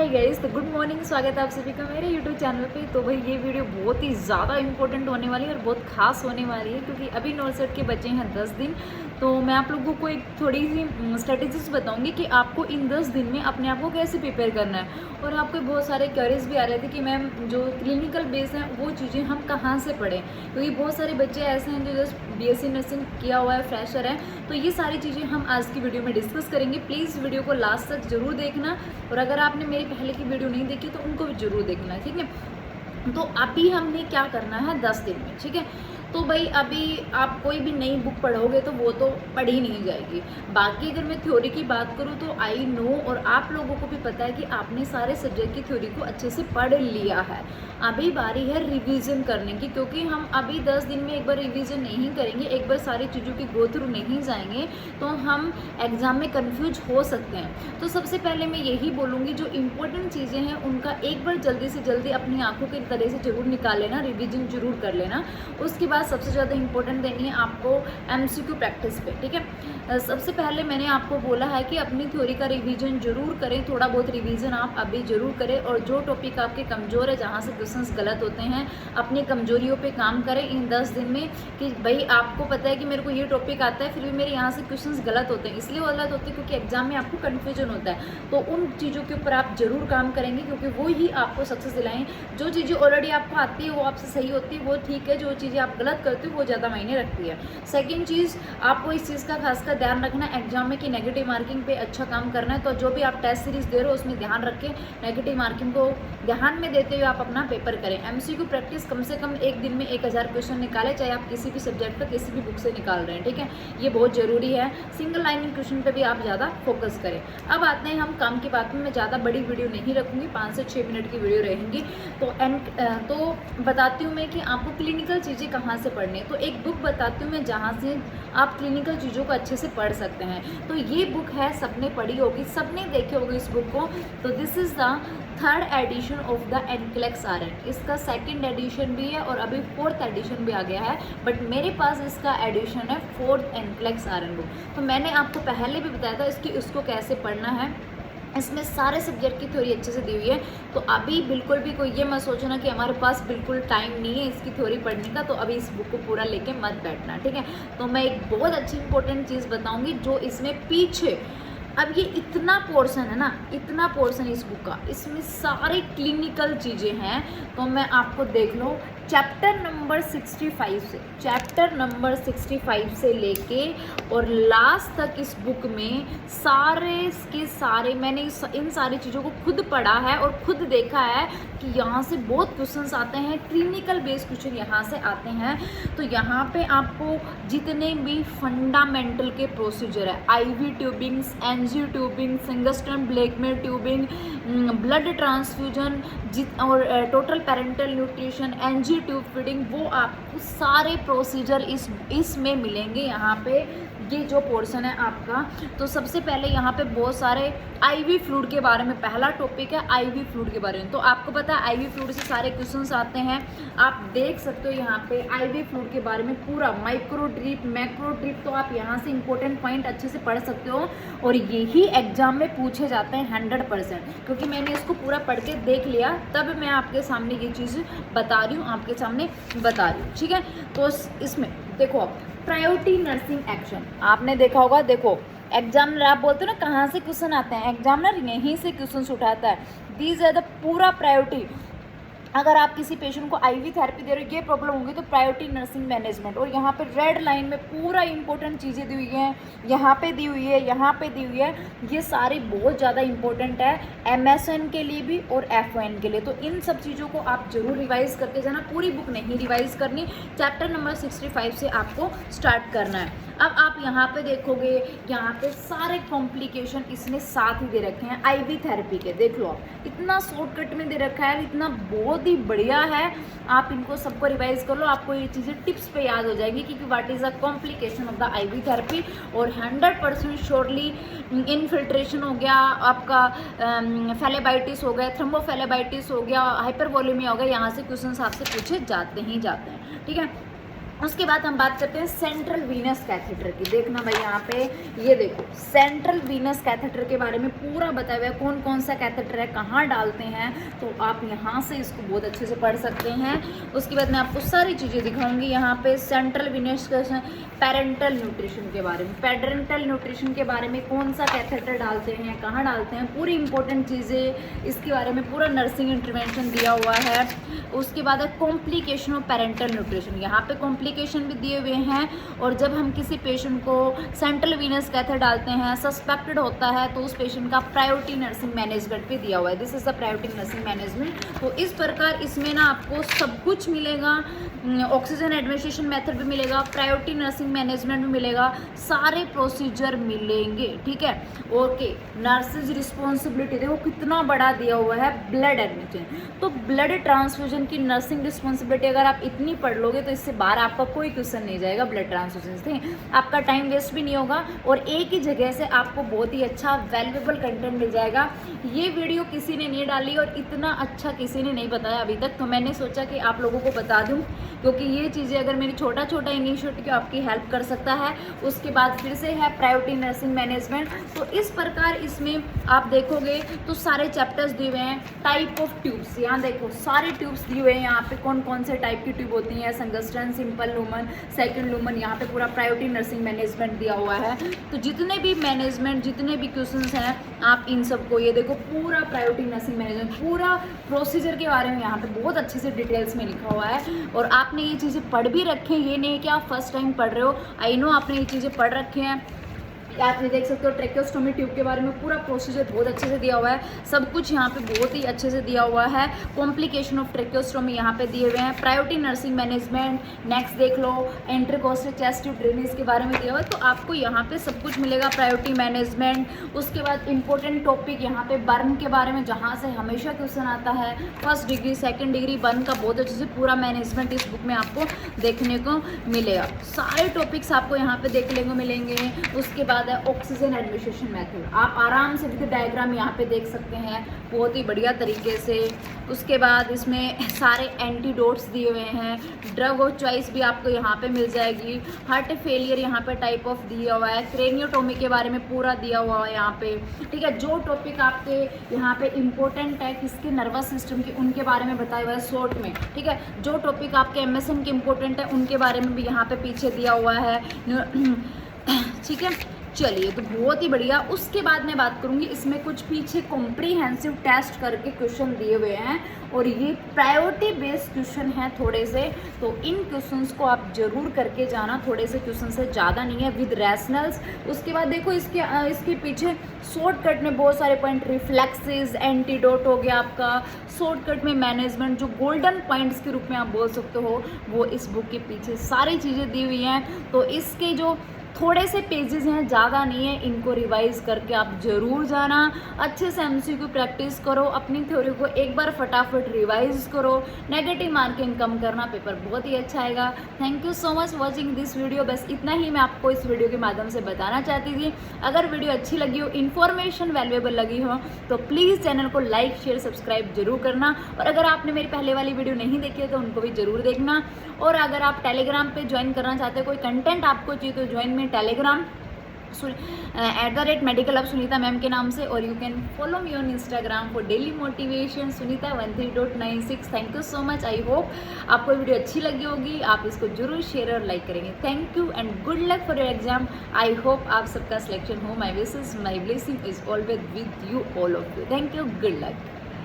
Hi guys, तो good morning. स्वागत है आप सभी का मेरे यूट्यूब चैनल पे। तो भाई ये वीडियो बहुत ही ज़्यादा इंपॉर्टेंट होने वाली है और बहुत खास होने वाली है, क्योंकि अभी नॉर्सेट के बचे हैं 10 दिन। तो मैं आप लोगों को एक थोड़ी सी स्ट्रेटेजीज बताऊंगी कि आपको इन 10 दिन में अपने आप को कैसे प्रिपेयर करना है। और आपको बहुत सारे क्वेरीज भी आ रहे थे कि मैम जो क्लिनिकल बेस हैं वो चीज़ें हम कहाँ से पढ़ें, क्योंकि बहुत सारे बच्चे ऐसे हैं जो जस्ट बीएससी नर्सिंग किया हुआ है, फ्रेशर है। तो ये सारी चीज़ें हम आज की वीडियो में डिस्कस करेंगे। प्लीज़ वीडियो को लास्ट तक जरूर देखना, और अगर आपने मेरी पहले की वीडियो नहीं देखी तो उनको भी जरूर देखना है, ठीक है। तो अभी हमने क्या करना है 10 दिन में, ठीक है। तो भाई अभी आप कोई भी नई बुक पढ़ोगे तो वो तो पढ़ी नहीं जाएगी। बाकी अगर मैं थ्योरी की बात करूँ तो आई नो, और आप लोगों को भी पता है कि आपने सारे सब्जेक्ट की थ्योरी को अच्छे से पढ़ लिया है। अभी बारी है रिवीजन करने की, क्योंकि हम अभी 10 दिन में एक बार रिवीजन नहीं करेंगे, एक बार सारी चीज़ों की गो थ्रू नहीं जाएंगे तो हम एग्ज़ाम में कंफ्यूज हो सकते हैं। तो सबसे पहले मैं यही बोलूँगी, जो इम्पोर्टेंट चीज़ें हैं उनका एक बार जल्दी से जल्दी अपनी आंखों की तरह से जरूर निकाल लेना, रिवीजन जरूर कर लेना। उसके बाद सबसे ज़्यादा इंपॉर्टेंट देनी है आपको एमसीक्यू प्रैक्टिस पे, ठीक है। सबसे पहले मैंने आपको बोला है कि अपनी थ्योरी का रिवीजन जरूर करें, थोड़ा बहुत रिवीजन आप अभी जरूर करें, और जो टॉपिक आपके कमज़ोर है, जहाँ से क्वेश्चंस गलत होते हैं, अपनी कमजोरियों पे काम करें इन 10 दिन में। कि भाई आपको पता है कि मेरे को ये टॉपिक आता है, फिर भी मेरे यहाँ से क्वेश्चंस गलत होते हैं। इसलिए गलत होते हैं क्योंकि एग्जाम में आपको कन्फ्यूजन होता है। तो उन चीज़ों के ऊपर आप जरूर काम करेंगे, क्योंकि वो ही आपको सक्सेस दिलाएं। जो चीज़ें ऑलरेडी आपको आती है वो आपसे सही होती है, वो ठीक है। जो चीज़ें आप गलत करते हो वो ज़्यादा मायने रखती है। सेकेंड चीज़, आपको इस चीज़ का खासकर ध्यान रखना है एग्जाम में कि नेगेटिव मार्किंग पे अच्छा काम करना है। तो जो भी आप टेस्ट सीरीज दे रहे हो उसमें ध्यान रखें, नेगेटिव मार्किंग को ध्यान में देते हुए आप अपना पेपर करें। एमसीक्यू प्रैक्टिस कम से कम एक दिन में 1000 क्वेश्चन निकालें, चाहे आप किसी भी सब्जेक्ट का किसी भी बुक से निकाल रहे हैं, ठीक है। ये बहुत ज़रूरी है। सिंगल लाइनिंग क्वेश्चन पे भी आप ज़्यादा फोकस करें। अब आते हैं हम काम की बात में। मैं ज़्यादा बड़ी वीडियो नहीं रखूँगी, 5 से 6 मिनट की वीडियो रहेंगी। तो बताती हूँ मैं कि आपको क्लिनिकल चीज़ें कहाँ से पढ़नी है। तो एक बुक बताती हूँ मैं जहाँ से आप क्लिनिकल चीज़ों को अच्छे से पढ़ सकते हैं। तो ये बुक है, सबने पढ़ी होगी, सबने देखे होगी इस बुक को। तो this is the 3rd edition of the NCLEX RN। इसका 2nd एडिशन भी है और अभी 4th एडिशन भी आ गया है, बट मेरे पास इसका एडिशन है 4th NCLEX RN बुक। तो मैंने आपको पहले भी बताया था इसको कैसे पढ़ना है। इसमें सारे सब्जेक्ट की थ्योरी अच्छे से दी हुई है। तो अभी बिल्कुल भी कोई ये मत सोचना कि हमारे पास बिल्कुल टाइम नहीं है इसकी थ्योरी पढ़ने का, तो अभी इस बुक को पूरा लेके मत बैठना, ठीक है। तो मैं एक बहुत अच्छी इंपॉर्टेंट चीज़ बताऊंगी जो इसमें पीछे, अब ये इतना पोर्शन है ना, इतना पोर्शन इस बुक का, इसमें सारी क्लिनिकल चीज़ें हैं। तो मैं आपको देख लो चैप्टर नंबर 65 से लेके और लास्ट तक इस बुक में सारे के सारे मैंने इन सारी चीज़ों को खुद पढ़ा है और खुद देखा है कि यहाँ से बहुत क्वेश्चंस आते हैं, क्लिनिकल बेस्ड क्वेश्चन यहाँ से आते हैं। तो यहाँ पे आपको जितने भी फंडामेंटल के प्रोसीजर है, IV tubings, NG tubing, Sengstaken Blakemore tubing, blood transfusion और total parenteral nutrition, NG tube feeding, वो आपको सारे प्रोसीजर इसमें मिलेंगे। यहाँ पे ये जो पोर्शन है आपका, तो सबसे पहले यहाँ पे बहुत सारे आईवी फ्लूइड के बारे में, पहला टॉपिक है आईवी फ्लूइड के बारे में। तो आपको पता है आईवी फ्लूइड से सारे क्वेश्चंस आते हैं। आप देख सकते हो यहाँ पे आईवी फ्लूइड के बारे में पूरा माइक्रो ड्रिप, मैक्रो ड्रिप, तो आप यहाँ से इंपॉर्टेंट पॉइंट अच्छे से पढ़ सकते हो। और यही एग्जाम में पूछे जाते हैं 100%, क्योंकि मैंने इसको पूरा पढ़ के देख लिया, तब मैं आपके सामने ये चीज़ बता रही हूँ, आपके सामने बता रही हूँ, ठीक है। तो इसमें देखो आप प्रायोरिटी नर्सिंग एक्शन आपने देखा होगा। देखो एग्जामिनर, आप बोलते हो ना कहाँ से क्वेश्चन आते हैं, एग्जामिनर यहीं से क्वेश्चन उठाता है। दीज आर द पूरा प्रायोरिटी। अगर आप किसी पेशेंट को आईवी थेरेपी दे रहे हो, ये प्रॉब्लम होगी, तो प्रायोरिटी नर्सिंग मैनेजमेंट। और यहाँ पे रेड लाइन में पूरा इंपॉर्टेंट चीज़ें दी हुई हैं, यहाँ पे दी हुई है, यहाँ पे दी हुई है। ये सारी बहुत ज़्यादा इंपॉर्टेंट है MSN के लिए भी और FON के लिए। तो इन सब चीज़ों को आप जरूर रिवाइज करके जाना, पूरी बुक नहीं रिवाइज करनी, चैप्टर नंबर 65 से आपको स्टार्ट करना है। अब आप यहाँ पे देखोगे, यहाँ पे सारे कॉम्प्लिकेशन इसने साथ ही दे रखे हैं आईवी थेरेपी के। देख लो आप, इतना शॉर्टकट में दे रखा है, इतना बहुत ही बढ़िया है। आप इनको सबको रिवाइज कर लो, आपको ये चीज़ें टिप्स पे याद हो जाएंगी कि what is the complication of the ivy therapy. और 100% श्योरली इनफिल्ट्रेशन हो गया, आपका फेलेबाइटिस हो गया, थ्रोम्बोफेलेबाइटिस हो गया, हाइपरवोलेमिया हो गया, यहाँ से क्वेश्चन आपसे पूछे जाते ही जाते हैं, ठीक है। उसके बाद हम बात करते हैं सेंट्रल वीनस कैथेटर की। देखना भाई यहाँ पे, ये देखो सेंट्रल वीनस कैथेटर के बारे में पूरा बताया हुआ है, कौन कौन सा कैथेटर है, कहाँ डालते हैं, तो आप यहाँ से इसको बहुत अच्छे से पढ़ सकते हैं। उसके बाद मैं आपको सारी चीज़ें दिखाऊंगी यहाँ पे। सेंट्रल वीनस पेरेंटल न्यूट्रिशन के बारे में, पेरेंटल न्यूट्रिशन के बारे में, कौन सा कैथेटर डालते हैं, कहाँ डालते हैं, पूरी इंपॉर्टेंट चीज़ें इसके बारे में पूरा नर्सिंग इंटरवेंशन दिया हुआ है। उसके बाद है कॉम्प्लिकेशन ऑफ पेरेंटल न्यूट्रिशन, यहाँ पे कॉम्प्लिकेशन भी दिए हुए हैं। और जब हम किसी पेशेंट को सेंट्रल वीनस कैथेटर डालते हैं, सस्पेक्टेड होता है, तो उस पेशेंट का प्रायोरिटी नर्सिंग मैनेजमेंट भी दिया हुआ है। This is the priority nursing management. तो इस प्रकार इसमें ना आपको सब कुछ मिलेगा, ऑक्सीजन एडमिनिस्ट्रेशन मेथड भी मिलेगा, प्रायोरिटी नर्सिंग मैनेजमेंट भी मिलेगा, सारे प्रोसीजर मिलेंगे, ठीक है। ओके, नर्सेज रिस्पॉन्सिबिलिटी देखो कितना बड़ा दिया हुआ है, ब्लड एडमिशन, तो ब्लड ट्रांसफ्यूजन की नर्सिंग रिस्पॉन्सिबिलिटी अगर आप इतनी पढ़ लोगे तो इससे बाहर आपका कोई क्वेश्चन नहीं जाएगा ब्लड ट्रांसफ्यूजन से, आपका टाइम वेस्ट भी नहीं होगा और एक ही जगह से आपको बहुत ही अच्छा वैल्यूएबल कंटेंट मिल जाएगा। ये वीडियो किसी ने नहीं डाली और इतना अच्छा किसी ने नहीं बताया अभी तक, तो मैंने सोचा कि आप लोगों को बता दूं, क्योंकि ये चीज़ें अगर मेरी छोटा छोटा इनिशिएटिव आपकी हेल्प कर सकता है। उसके बाद फिर से है प्रायोरिटी नर्सिंग मैनेजमेंट। तो इस प्रकार इसमें आप देखोगे तो सारे चैप्टर्स दिए हुए हैं। टाइप ऑफ ट्यूब्स, यहाँ देखो सारे ट्यूब्स दिए हुए हैं, यहाँ पे कौन कौन से टाइप की ट्यूब होती हैं, संगस्टन, सिंपल लूमन, सेकंड लूमन, यहाँ पे पूरा प्रायोरिटी नर्सिंग मैनेजमेंट दिया हुआ है। तो जितने भी मैनेजमेंट, जितने भी क्वेश्चंस हैं, आप इन सबको ये देखो पूरा प्रायोरिटी नर्सिंग मैनेजमेंट, पूरा प्रोसीजर के बारे में यहाँ पे बहुत अच्छे से डिटेल्स में लिखा हुआ है। और आपने ये चीज़ें पढ़ भी रखे हैं, ये नहीं कि आप फर्स्ट टाइम पढ़ रहे हो, आई नो आपने ये चीज़ें पढ़ रखे हैं। आपने देख सकते हो ट्रेकोस्टोमी ट्यूब के बारे में पूरा प्रोसीजर बहुत अच्छे से दिया हुआ है, सब कुछ यहाँ पे बहुत ही अच्छे से दिया हुआ है। कॉम्प्लिकेशन ऑफ ट्रेकोस्टोमी यहाँ पे दिए हुए हैं, प्रायोरिटी नर्सिंग मैनेजमेंट, नेक्स्ट देख लो इंटरकोस्टल चेस्ट ट्यूब ड्रेनेज के बारे में दिया हुआ है। तो आपको यहाँ पे सब कुछ मिलेगा, प्रायोरिटी मैनेजमेंट। उसके बाद इंपॉर्टेंट टॉपिक यहाँ पे बर्न के बारे में, जहाँ से हमेशा क्वेश्चन आता है, first degree second degree burn का बहुत अच्छे से पूरा मैनेजमेंट इस बुक में आपको देखने को मिलेगा। सारे टॉपिक्स आपको यहाँ पे देखने को मिलेंगे। उसके बाद ऑक्सीजन एडमिनिस्ट्रेशन मेथड, आप आराम से विद डायग्राम यहाँ पे देख सकते हैं बहुत ही बढ़िया तरीके से। उसके बाद इसमें सारे एंटीडोट्स दिए हुए हैं, ड्रग ऑफ चॉइस भी आपको यहाँ पे मिल जाएगी, हार्ट फेलियर यहाँ पे टाइप ऑफ दिया हुआ है, क्रेनियोटोमी के बारे में पूरा दिया हुआ है यहाँ पे, ठीक है। जो टॉपिक आपके यहाँ पे इंपॉर्टेंट है किसके नर्वस सिस्टम के, उनके बारे में बताया हुआ है शॉर्ट में, ठीक है। जो टॉपिक आपके MSN के इंपॉर्टेंट है उनके बारे में भी यहाँ पे पीछे दिया हुआ है, ठीक है। चलिए, तो बहुत ही बढ़िया। उसके बाद मैं बात करूंगी, इसमें कुछ पीछे कॉम्प्रीहेंसिव टेस्ट करके क्वेश्चन दिए हुए हैं और ये प्रायोरिटी बेस्ड क्वेश्चन है थोड़े से, तो इन क्वेश्चंस को आप जरूर करके जाना, थोड़े से क्वेश्चन से ज़्यादा नहीं है, विद रैशनल्स। उसके बाद देखो इसके पीछे शॉर्टकट में बहुत सारे पॉइंट, रिफ्लेक्सेस, एंटीडोट हो गया आपका, शॉर्टकट में मैनेजमेंट, जो गोल्डन पॉइंट्स के रूप में आप बोल सकते हो, वो इस बुक के पीछे सारी चीज़ें दी हुई हैं। तो इसके जो थोड़े से पेजेस हैं, ज़्यादा नहीं है, इनको रिवाइज करके आप जरूर जाना, अच्छे से MCQ प्रैक्टिस करो, अपनी थ्योरी को एक बार फटाफट रिवाइज करो, नेगेटिव मार्किंग कम करना, पेपर बहुत ही अच्छा आएगा। Thank you so much watching this video. बस इतना ही मैं आपको इस वीडियो के माध्यम से बताना चाहती थी। अगर वीडियो अच्छी लगी हो, इन्फॉर्मेशन वैल्यूएबल लगी हो, तो प्लीज़ चैनल को लाइक शेयर सब्सक्राइब जरूर करना। और अगर आपने मेरी पहले वाली वीडियो नहीं देखी है तो उनको भी जरूर देखना। और अगर आप टेलीग्राम पे ज्वाइन करना चाहते हो, कोई कंटेंट आपको चाहिए, तो ज्वाइन में टेलीग्राम @medical अब सुनीता मैम के नाम से, और you can follow me on Instagram for daily motivation sunita13.96। Thank you so much. I hope आपको वीडियो अच्छी लगी होगी, आप इसको जरूर शेयर और लाइक करेंगे। Thank you and good luck for your exam. I hope आप सबका सिलेक्शन हो। My wishes, my blessing is always with you, all of you. Thank you, good luck.